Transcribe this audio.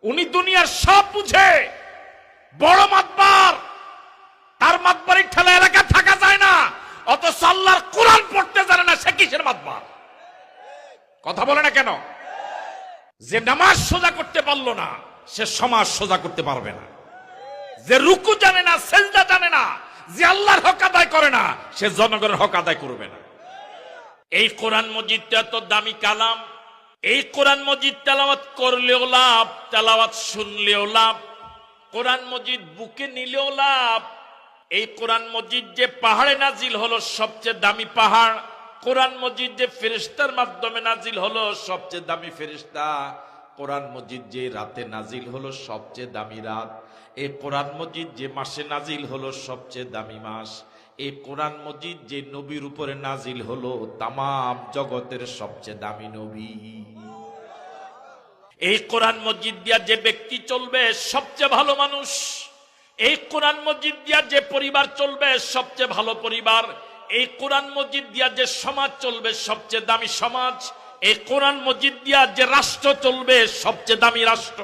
উনি দুনিয়ার সব বুঝে, বড় মাতবার, তার মাতবাড়ির ঠেলা এলাকা থাকা যায় না, অথচ আল্লাহর কোরআন পড়তে জানে না, সে কিসের মাতবার? কথা বলে না কেন? যে নামাজ সোজা করতে পারলো না, সে সমাজ সোজা করতে পারবে না। যে রুকু জানে না, সেজদা জানে না, যে আল্লাহর হক আদায় করে না, সে জনগণের হক আদায় করবে না। এই কোরআন মজিদটা তো দামি কালাম। এই কোরআন মজিদ তেলাওয়াত করলেও লাভ, তেলাওয়াত শুনলেও লাভ, কোরআন মজিদ বুকে নিলেও লাভ। এই কোরআন মজিদ যে পাহাড়ে নাজিল হলো, সবচেয়ে দামি পাহাড়। কোরআন মজিদ যে ফেরেশতার মাধ্যমে নাজিল হলো, সবচেয়ে দামি ফেরেশতা। কোরআন মজিদ যে রাতে নাজিল হলো, সবচেয়ে দামি রাত। এই কোরআন মজিদ যে মাসে নাজিল হলো, সবচেয়ে দামি মাস। এই কোরআন মজিদ যে নবীর উপরে নাজিল হলো, তামাম জগতের সবচেয়ে দামি নবী। এই কোরআন মজিদ দিয়া যে ব্যক্তি চলবে, সবচেয়ে ভালো মানুষ। এই কোরআন মজিদ দিয়া যে পরিবার চলবে, সবচেয়ে ভালো পরিবার। এই কোরআন মজিদ দিয়া যে সমাজ চলবে, সবচেয়ে দামি সমাজ। এই কোরআন মজিদ দিয়া যে রাষ্ট্র চলবে, সবচেয়ে দামি রাষ্ট্র।